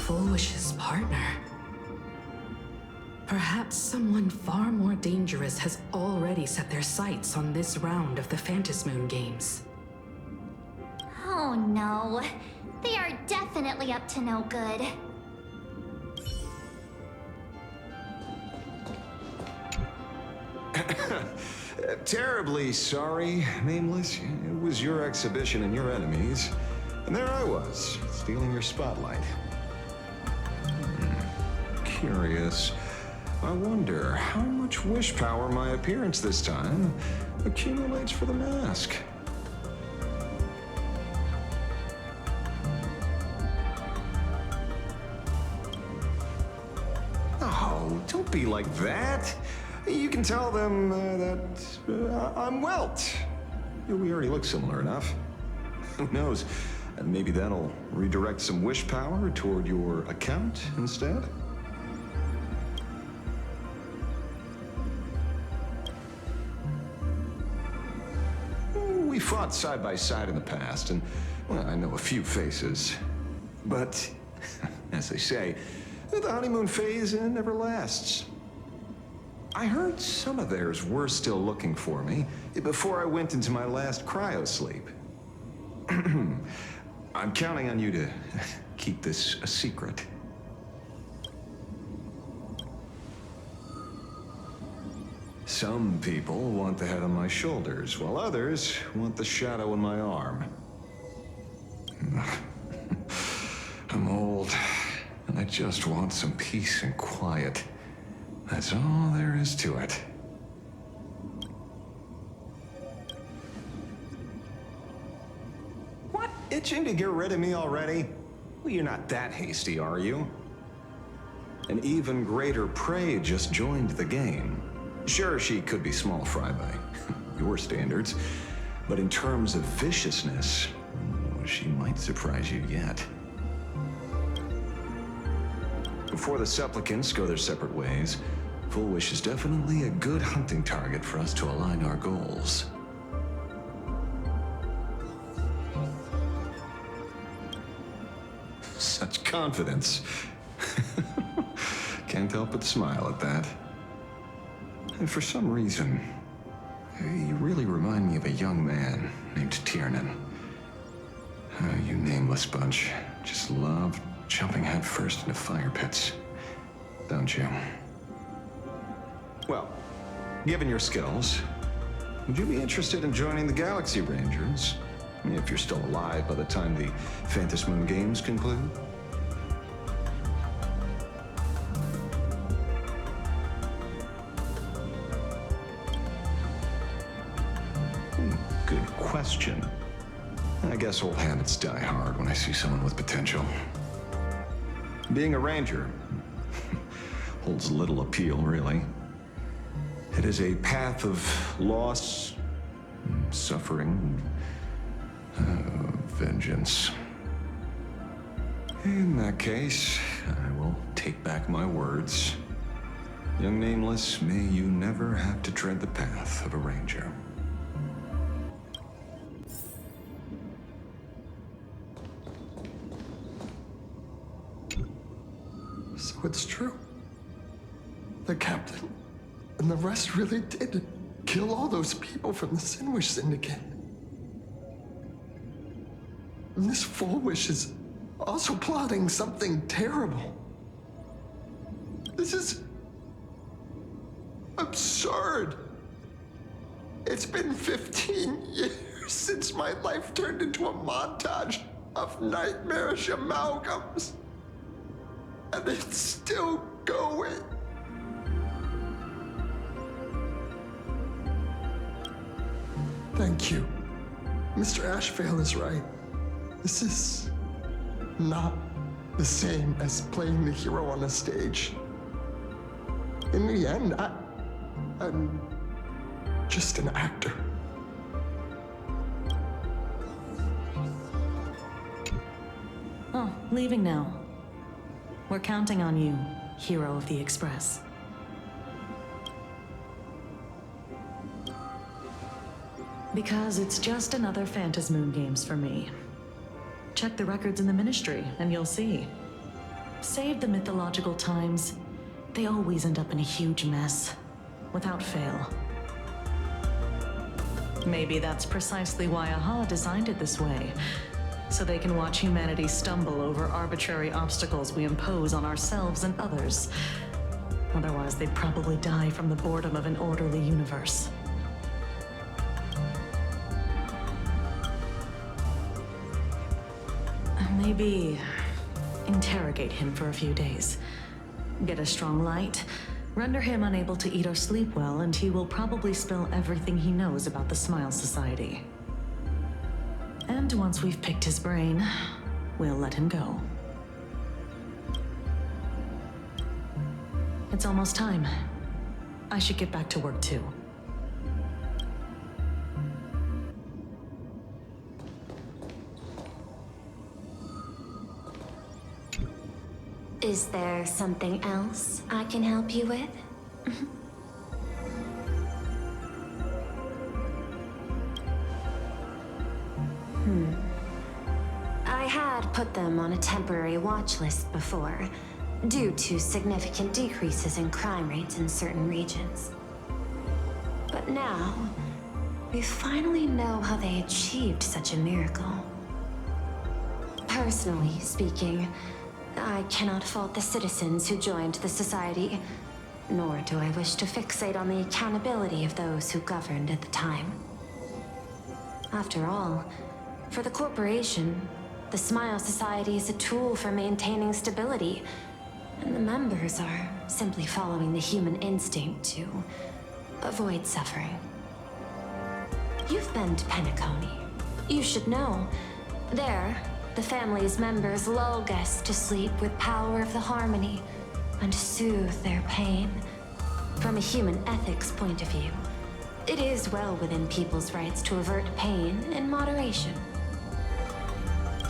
Full Wish's partner. Perhaps someone far more dangerous has already set their sights on this round of the Phantasmoon Games. Oh no. They are definitely up to no good. Terribly sorry, Nameless. It was your exhibition and your enemies. And there I was, stealing your spotlight. Curious. I wonder how much wish power my appearance this time accumulates for the mask. Oh, don't be like that. You can tell them that I'm Welt. We already look similar enough. Who knows? Maybe that'll redirect some wish power toward your account instead? We fought side by side in the past, and well, I know a few faces. But, as they say, the honeymoon phase never lasts. I heard some of theirs were still looking for me before I went into my last cryosleep. I'm counting on you to keep this a secret. Some people want the head on my shoulders, while others want the shadow in my arm. I'm old, and I just want some peace and quiet. That's all there is to it. What? Itching to get rid of me already? Well, you're not that hasty, are you? An even greater prey just joined the game. Sure, she could be small fry by your standards, but in terms of viciousness, she might surprise you yet. Before the supplicants go their separate ways, Full Wish is definitely a good hunting target for us to align our goals. Such confidence. Can't help but smile at that. And for some reason, you really remind me of a young man named Tiernan. You nameless bunch just love jumping headfirst into fire pits, don't you? Well, given your skills, would you be interested in joining the Galaxy Rangers? If you're still alive by the time the Phantasmoon Games conclude? Good question. I guess old habits die hard when I see someone with potential. Being a ranger holds little appeal, really. It is a path of loss, suffering, vengeance. In that case, I will take back my words. Young Nameless, may you never have to tread the path of a ranger. So it's true. The captain and the rest really did kill all those people from the Sinwish Syndicate. And this Full Wish is also plotting something terrible. This is absurd. It's been 15 years since my life turned into a montage of nightmarish amalgams. And it's still going. Thank you. Mr. Ashvale is right. This is not the same as playing the hero on a stage. In the end, I'm just an actor. Oh, leaving now. We're counting on you, hero of the Express. Because it's just another Phantasmoon Games for me. Check the records in the Ministry, and you'll see. Save the mythological times. They always end up in a huge mess, without fail. Maybe that's precisely why Aha designed it this way, so they can watch humanity stumble over arbitrary obstacles we impose on ourselves and others. Otherwise, they'd probably die from the boredom of an orderly universe. Maybe interrogate him for a few days. Get a strong light, render him unable to eat or sleep well, and he will probably spill everything he knows about the Smile Society. And once we've picked his brain, we'll let him go. It's almost time. I should get back to work too. Is there something else I can help you with? I had put them on a temporary watch list before, due to significant decreases in crime rates in certain regions. But now, we finally know how they achieved such a miracle. Personally speaking, I cannot fault the citizens who joined the society, nor do I wish to fixate on the accountability of those who governed at the time. After all, for the corporation, the Smile Society is a tool for maintaining stability, and the members are simply following the human instinct to avoid suffering. You've been to Penacony. You should know. There, the family's members lull guests to sleep with power of the harmony and soothe their pain. From a human ethics point of view, it is well within people's rights to avert pain in moderation.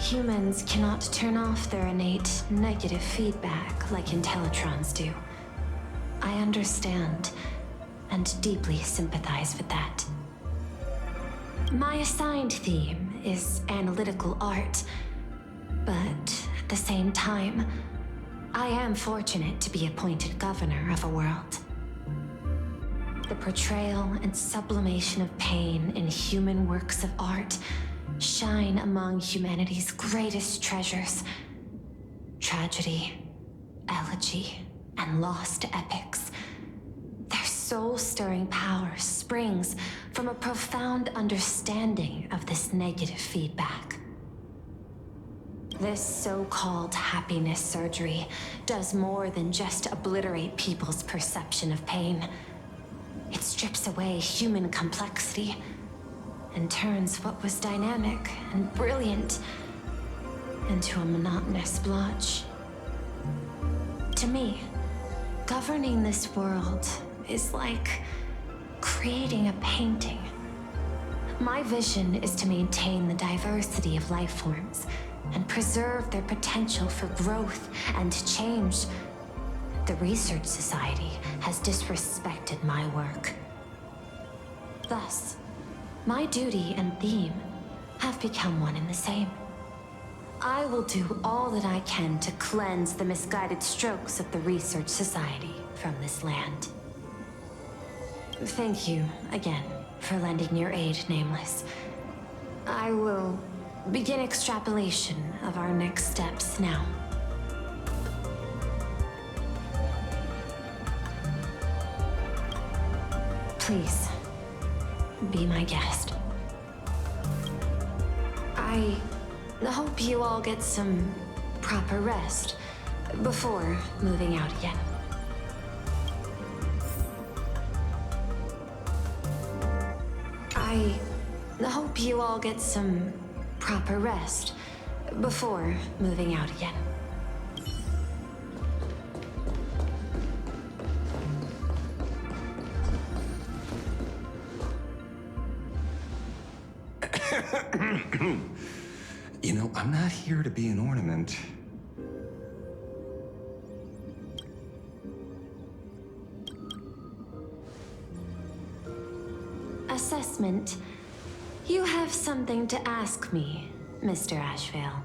Humans cannot turn off their innate negative feedback like Intellitrons do. I understand and deeply sympathize with that. My assigned theme is analytical art, but at the same time, I am fortunate to be appointed governor of a world. The portrayal and sublimation of pain in human works of art shine among humanity's greatest treasures. Tragedy, elegy, and lost epics. Their soul-stirring power springs from a profound understanding of this negative feedback. This so-called happiness surgery does more than just obliterate people's perception of pain. It strips away human complexity and turns what was dynamic and brilliant into a monotonous blotch. To me, governing this world is like creating a painting. My vision is to maintain the diversity of life forms and preserve their potential for growth and change. The Research Society has disrespected my work. Thus, my duty and theme have become one and the same. I will do all that I can to cleanse the misguided strokes of the Research Society from this land. Thank you again for lending your aid, Nameless. I will begin extrapolation of our next steps now. Please, be my guest. I hope you all get some proper rest before moving out again. I hope you all get some proper rest before moving out again. You know, I'm not here to be an ornament. Assessment. You have something to ask me, Mr. Ashvale.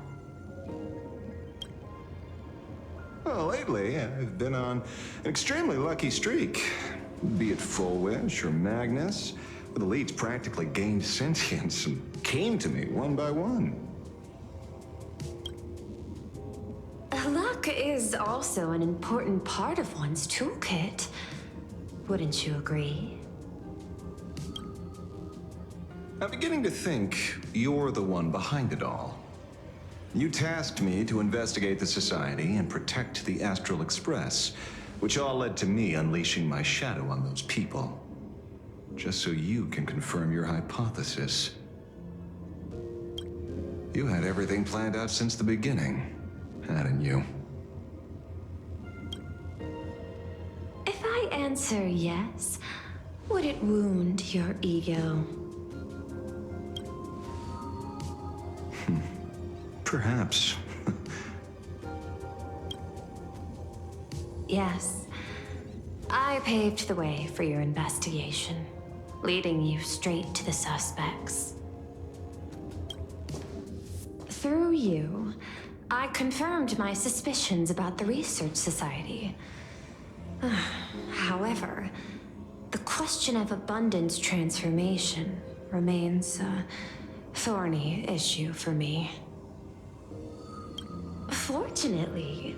Well, lately, I've been on an extremely lucky streak. Be it Full Wish or Magnus, the leads practically gained sentience and came to me one by one. Luck is also an important part of one's toolkit. Wouldn't you agree? I'm beginning to think you're the one behind it all. You tasked me to investigate the Society and protect the Astral Express, which all led to me unleashing my shadow on those people. Just so you can confirm your hypothesis. You had everything planned out since the beginning, hadn't you? If I answer yes, would it wound your ego? Perhaps. Yes. I paved the way for your investigation, leading you straight to the suspects. Through you, I confirmed my suspicions about the Research Society. However, the question of abundance transformation remains a thorny issue for me. Fortunately,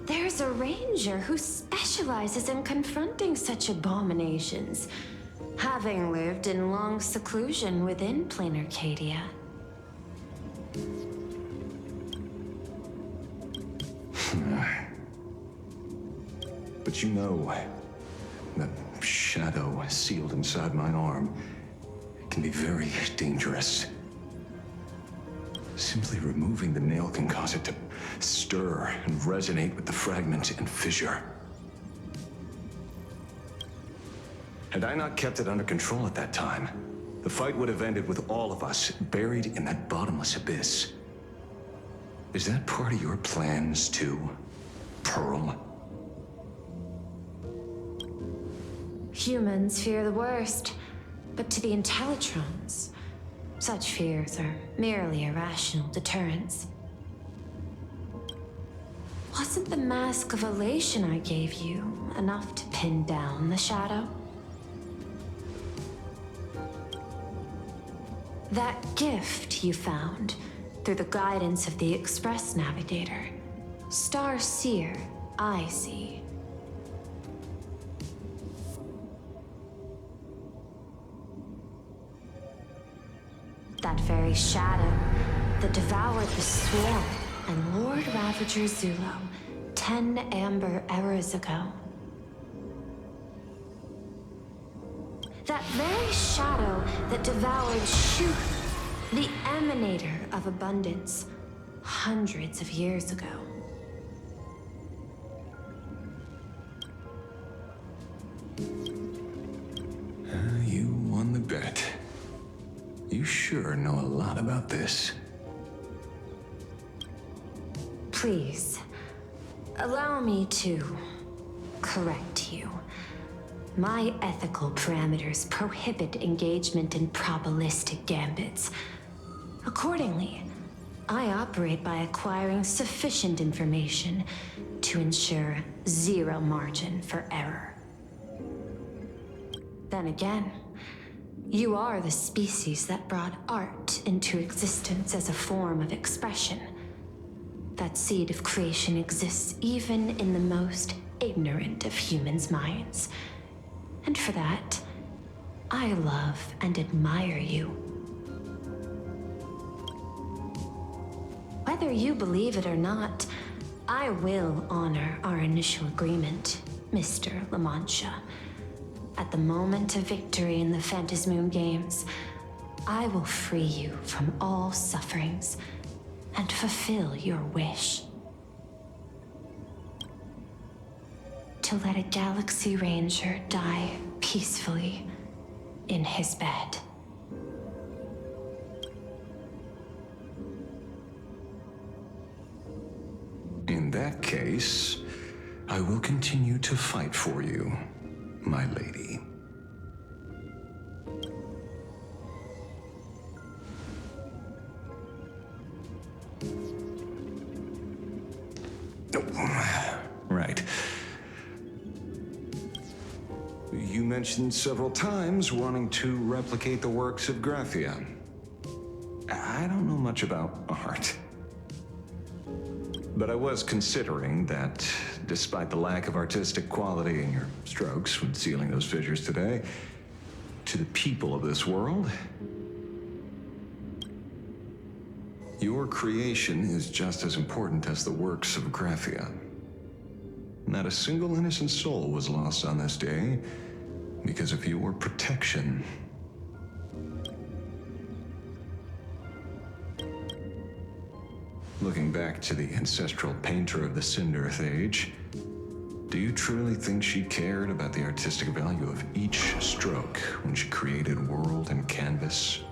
there's a ranger who specializes in confronting such abominations, having lived in long seclusion within plain Arcadia. But you know, that shadow sealed inside my arm can be very dangerous. Simply removing the nail can cause it to stir and resonate with the fragment and fissure. Had I not kept it under control at that time, the fight would have ended with all of us buried in that bottomless abyss. Is that part of your plans too, Pearl? Humans fear the worst, but to the Intellitrons, such fears are merely irrational deterrents. Wasn't the mask of elation I gave you enough to pin down the shadow? That gift you found through the guidance of the Express Navigator, Star Seer, I see. That very shadow that devoured the Swarm and Lord Ravager Zulo 10 amber eras ago. That very shadow that devoured Shuth, the emanator of abundance, hundreds of years ago. You won the bet. You sure know a lot about this. Please, allow me to correct you. My ethical parameters prohibit engagement in probabilistic gambits. Accordingly, I operate by acquiring sufficient information to ensure zero margin for error. Then again, you are the species that brought art into existence as a form of expression. That seed of creation exists even in the most ignorant of humans' minds. And for that, I love and admire you. Whether you believe it or not, I will honor our initial agreement, Mr. La Mancha. At the moment of victory in the Phantasmoon Games, I will free you from all sufferings and fulfill your wish. To let a Galaxy Ranger die peacefully in his bed. In that case, I will continue to fight for you, my lady. right. You mentioned several times wanting to replicate the works of Graphia. I don't know much about art. But I was considering that, despite the lack of artistic quality in your strokes when sealing those fissures today, to the people of this world, your creation is just as important as the works of Graphia. Not a single innocent soul was lost on this day because of your protection. Looking back to the ancestral painter of the Cinderearth Age, do you truly think she cared about the artistic value of each stroke when she created world and canvas?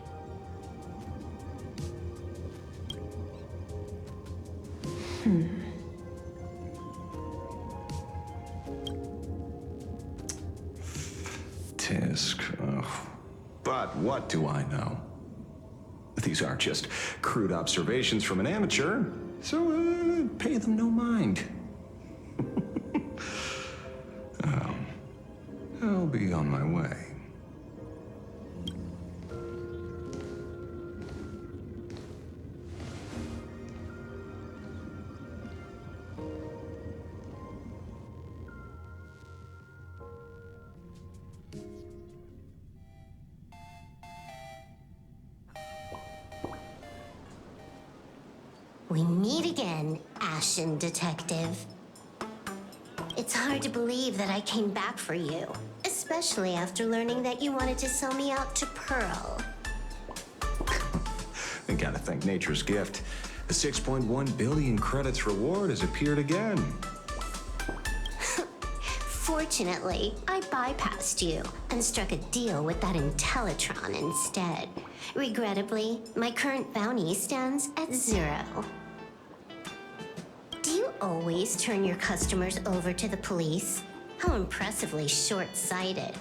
Tisk. Ugh. But what do I know? These are just crude observations from an amateur, so pay them no mind. I'll be on my way. We meet again, Ashen Detective. It's hard to believe that I came back for you, especially after learning that you wanted to sell me out to Pearl. I gotta thank nature's gift. The 6.1 billion credits reward has appeared again. Fortunately, I bypassed you and struck a deal with that Intellitron instead. Regrettably, my current bounty stands at 0. Do you always turn your customers over to the police? How impressively short-sighted.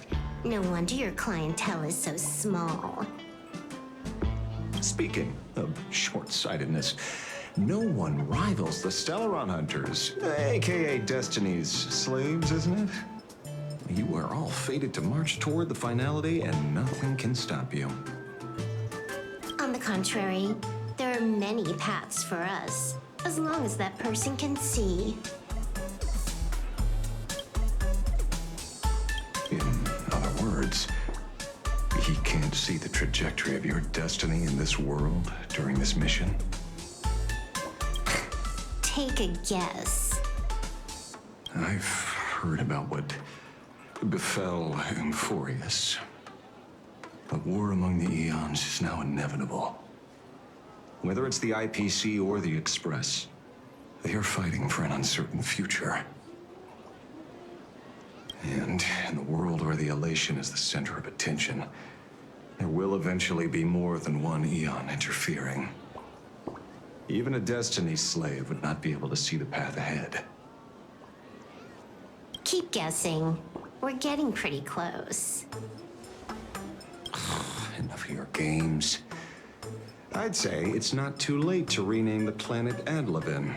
No wonder your clientele is so small. Speaking of short-sightedness, no one rivals the Stellaron Hunters, aka Destiny's slaves, isn't it? You are all fated to march toward the finality, and nothing can stop you. On the contrary, there are many paths for us, as long as that person can see. In other words, he can't see the trajectory of your destiny in this world during this mission? Take a guess. I've heard about what befell Euphorius. A war among the eons is now inevitable. Whether it's the IPC or the Express, they are fighting for an uncertain future. And in the world where the elation is the center of attention, there will eventually be more than one eon interfering. Even a Destiny slave would not be able to see the path ahead. Keep guessing. We're getting pretty close. Enough of your games. I'd say it's not too late to rename the planet Adlevin.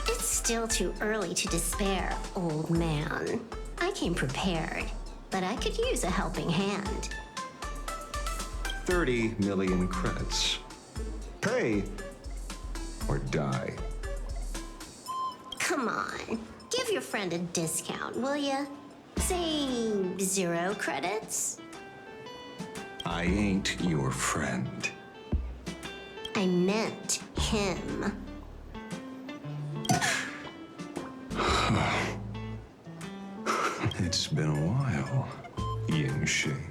It's still too early to despair, old man. I came prepared, but I could use a helping hand. 30 million credits. Pay or die. Come on, give your friend a discount, will ya? Say 0 credits? I ain't your friend. I meant him. It's been a while, Yingxing.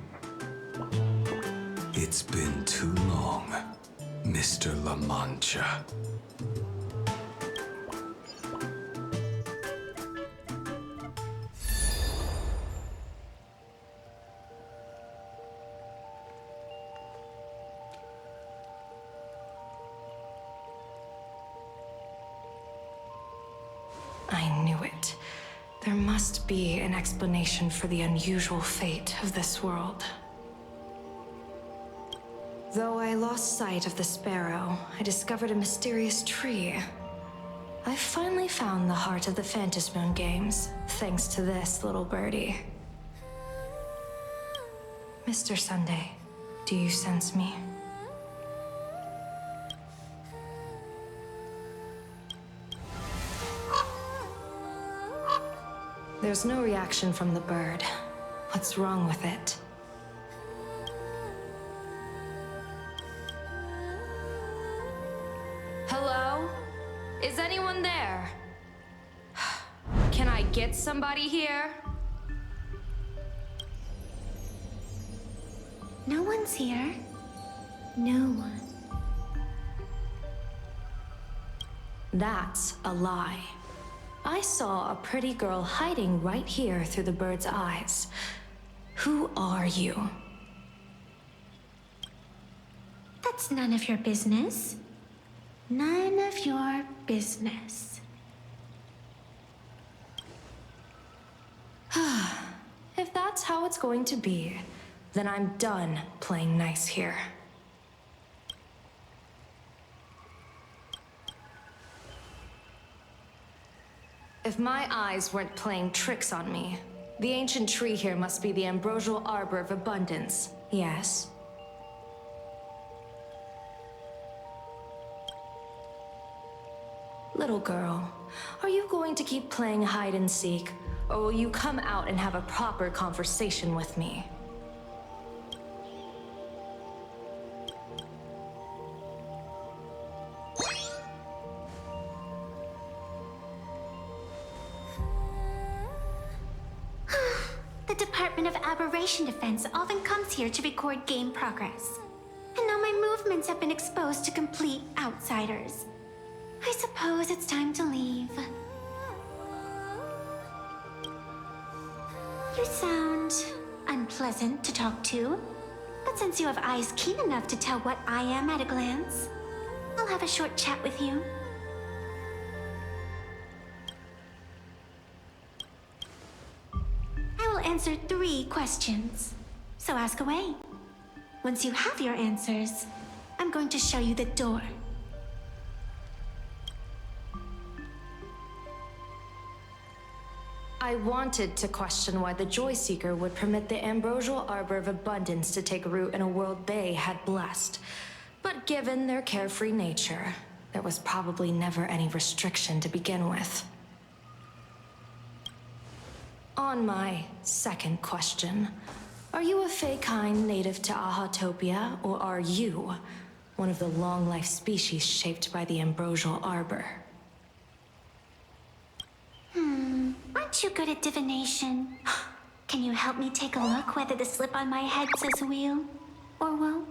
It's been too long, Mr. La Mancha. I knew it. There must be an explanation for the unusual fate of this world. Though I lost sight of the sparrow, I discovered a mysterious tree. I finally found the heart of the Phantasmoon games, thanks to this little birdie. Mr. Sunday, do you sense me? There's no reaction from the bird. What's wrong with it? Hello? Is anyone there? Can I get somebody here? No one's here. No one. That's a lie. I saw a pretty girl hiding right here through the bird's eyes. Who are you? That's none of your business. None of your business. If that's how it's going to be, then I'm done playing nice here. If my eyes weren't playing tricks on me, the ancient tree here must be the ambrosial arbor of abundance, yes? Little girl, are you going to keep playing hide and seek, or will you come out and have a proper conversation with me? The Department of Aberration Defense often comes here to record game progress. And now my movements have been exposed to complete outsiders. I suppose it's time to leave. You sound unpleasant to talk to, but since you have eyes keen enough to tell what I am at a glance, I'll have a short chat with you. I will answer 3 questions, so ask away. Once you have your answers, I'm going to show you the door. I wanted to question why the Joy Seeker would permit the ambrosial arbor of abundance to take root in a world they had blessed. But given their carefree nature, there was probably never any restriction to begin with. On my second question, are you a Fey-kind native to Ahatopia, or are you one of the long-life species shaped by the ambrosial arbor? Aren't you good at divination? Can you help me take a look whether the slip on my head says wheel or woe?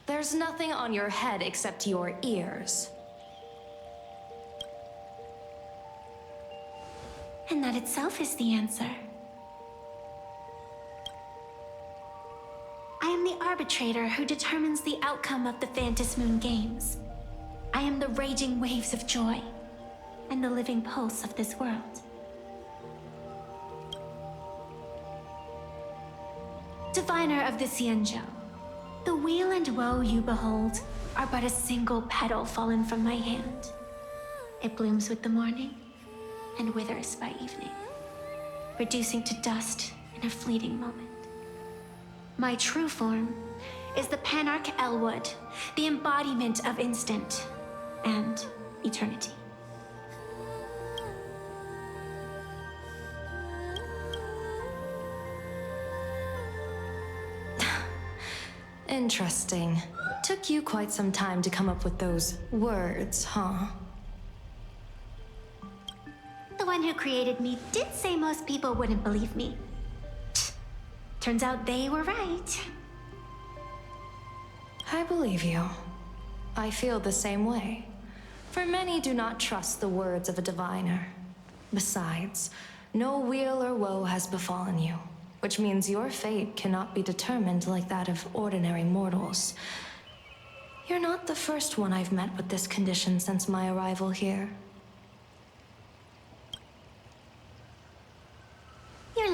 There's nothing on your head except your ears. And that itself is the answer. I am the arbitrator who determines the outcome of the Phantasmoon games. I am the raging waves of joy and the living pulse of this world. Diviner of the Xianzhou, the weal and woe you behold are but a single petal fallen from my hand. It blooms with the morning and withers by evening, reducing to dust in a fleeting moment. My true form is the Panarch Elwood, the embodiment of instant and eternity. Interesting. Took you quite some time to come up with those words, huh? The one who created me did say most people wouldn't believe me. Turns out they were right. I believe you. I feel the same way. For many do not trust the words of a diviner. Besides, no weal or woe has befallen you, which means your fate cannot be determined like that of ordinary mortals. You're not the first one I've met with this condition since my arrival here.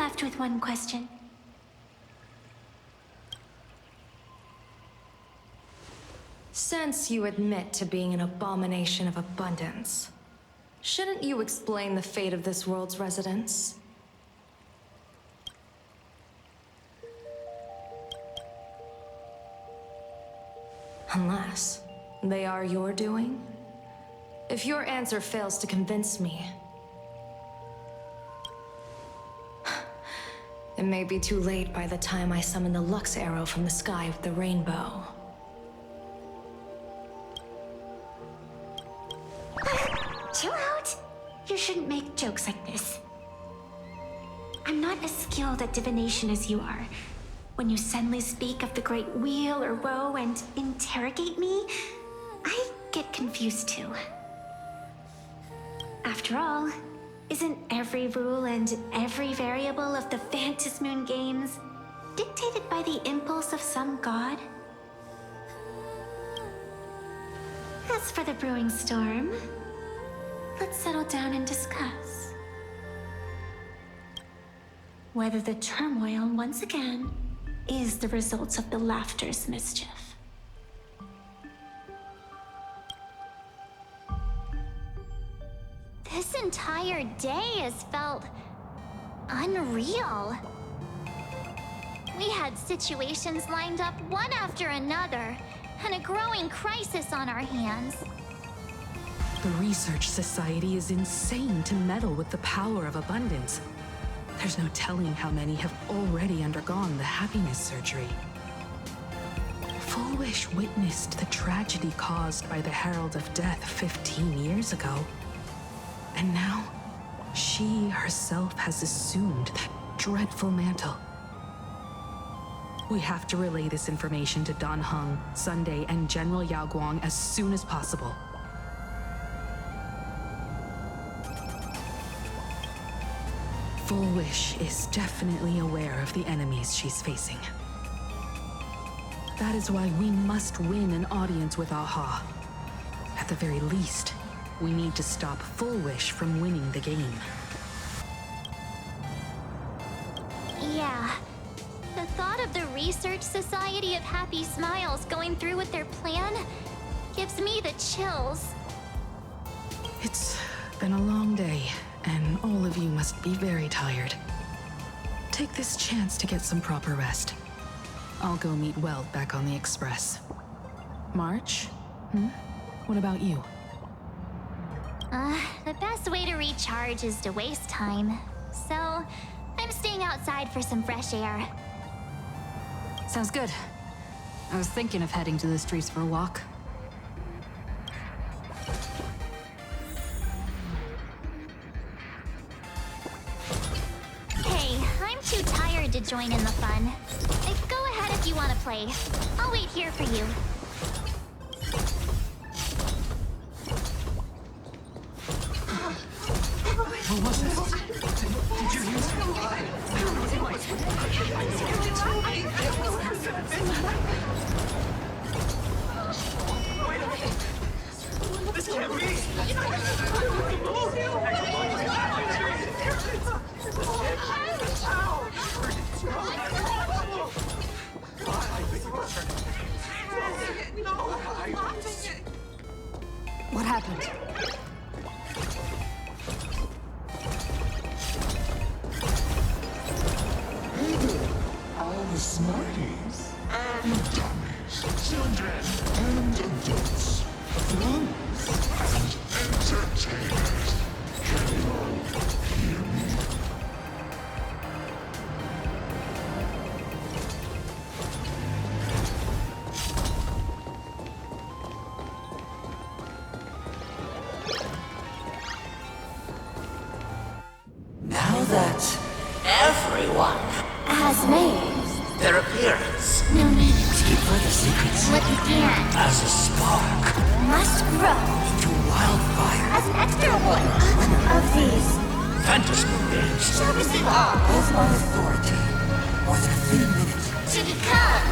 left with one question. Since you admit to being an abomination of abundance, shouldn't you explain the fate of this world's residents? Unless they are your doing? If your answer fails to convince me, it may be too late by the time I summon the Lux arrow from the sky with the rainbow. Chill out. You shouldn't make jokes like this. I'm not as skilled at divination as you are. When you suddenly speak of the great wheel or woe and interrogate me, I get confused too. After all, isn't every rule and every variable of the Phantasmoon games dictated by the impulse of some god? As for the brewing storm, let's settle down and discuss whether the turmoil once again is the result of the laughter's mischief. This entire day has felt unreal. We had situations lined up one after another, and a growing crisis on our hands. The Research Society is insane to meddle with the power of abundance. There's no telling how many have already undergone the happiness surgery. Full Wish witnessed the tragedy caused by the Herald of Death 15 years ago. And now, she herself has assumed that dreadful mantle. We have to relay this information to Dan Heng, Sunday, and General Yao Guang as soon as possible. Full Wish is definitely aware of the enemies she's facing. That is why we must win an audience with Aha. At the very least, we need to stop Full Wish from winning the game. Yeah. The thought of the Research Society of Happy Smiles going through with their plan gives me the chills. It's been a long day, and all of you must be very tired. Take this chance to get some proper rest. I'll go meet Weld back on the Express. March? What about you? The best way to recharge is to waste time. So, I'm staying outside for some fresh air. Sounds good. I was thinking of heading to the streets for a walk. Hey, I'm too tired to join in the fun. Go ahead if you want to play. I'll wait here for you. What was it? Did you use it? This can't be! What happened? All the smarties and dummies, children and adults, fools and entertainers. Can you all hear me? Now that everyone Has made their appearance no need to keep further secrets what began as a spark must grow into wildfire. as an extra one of these Phantasmoon games shall receive all of my authority more than a thin minute. to become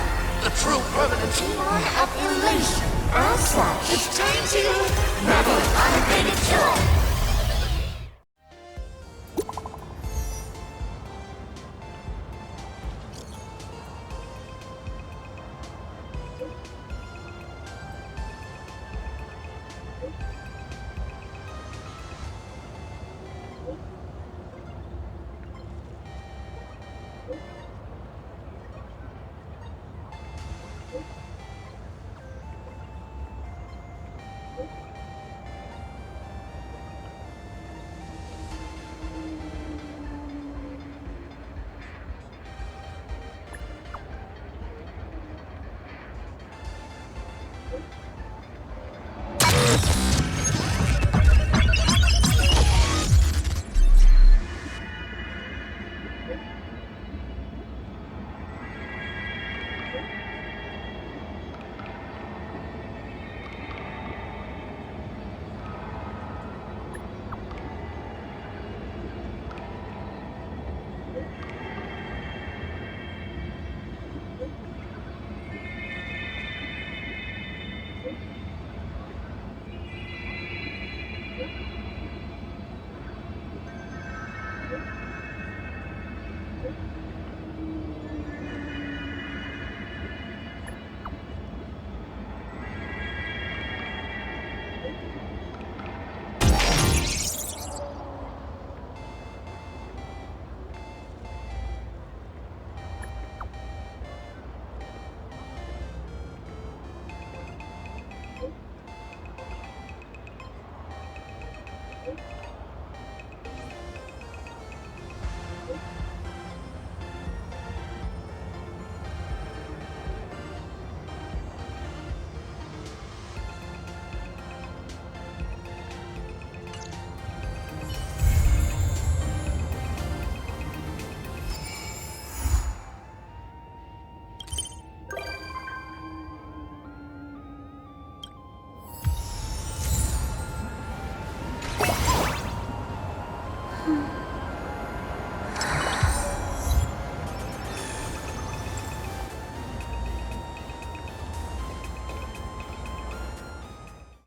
The true permanent one of elation. As such, it's time to revel on a